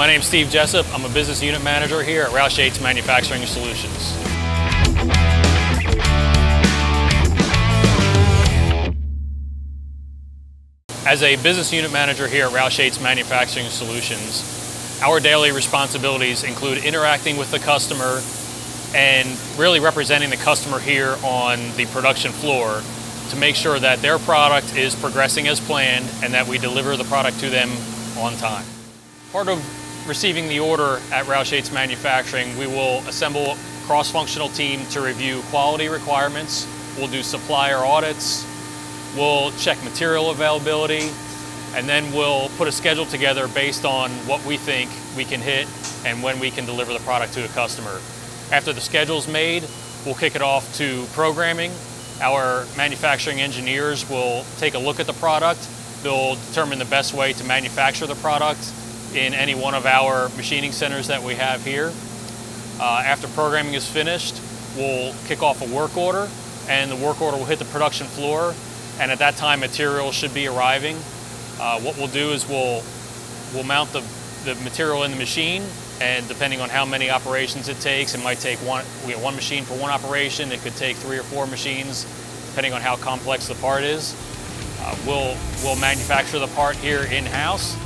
My name's Steve Jessup. I'm a business unit manager here at Roush Yates Manufacturing Solutions. As a business unit manager here at Roush Yates Manufacturing Solutions, our daily responsibilities include interacting with the customer and really representing the customer here on the production floor to make sure that their product is progressing as planned and that we deliver the product to them on time. Part of receiving the order at Roush Yates Manufacturing, we will assemble a cross-functional team to review quality requirements. We'll do supplier audits. We'll check material availability, and then we'll put a schedule together based on what we think we can hit and when we can deliver the product to a customer. After the schedule's made, we'll kick it off to programming. Our manufacturing engineers will take a look at the product. They'll determine the best way to manufacture the product in any one of our machining centers that we have here. After programming is finished, we'll kick off a work order, and the work order will hit the production floor, and at that time material should be arriving. What we'll do is we'll mount the material in the machine, and depending on how many operations it takes, it might take one machine for one operation, it could take 3 or 4 machines, depending on how complex the part is. We'll manufacture the part here in-house.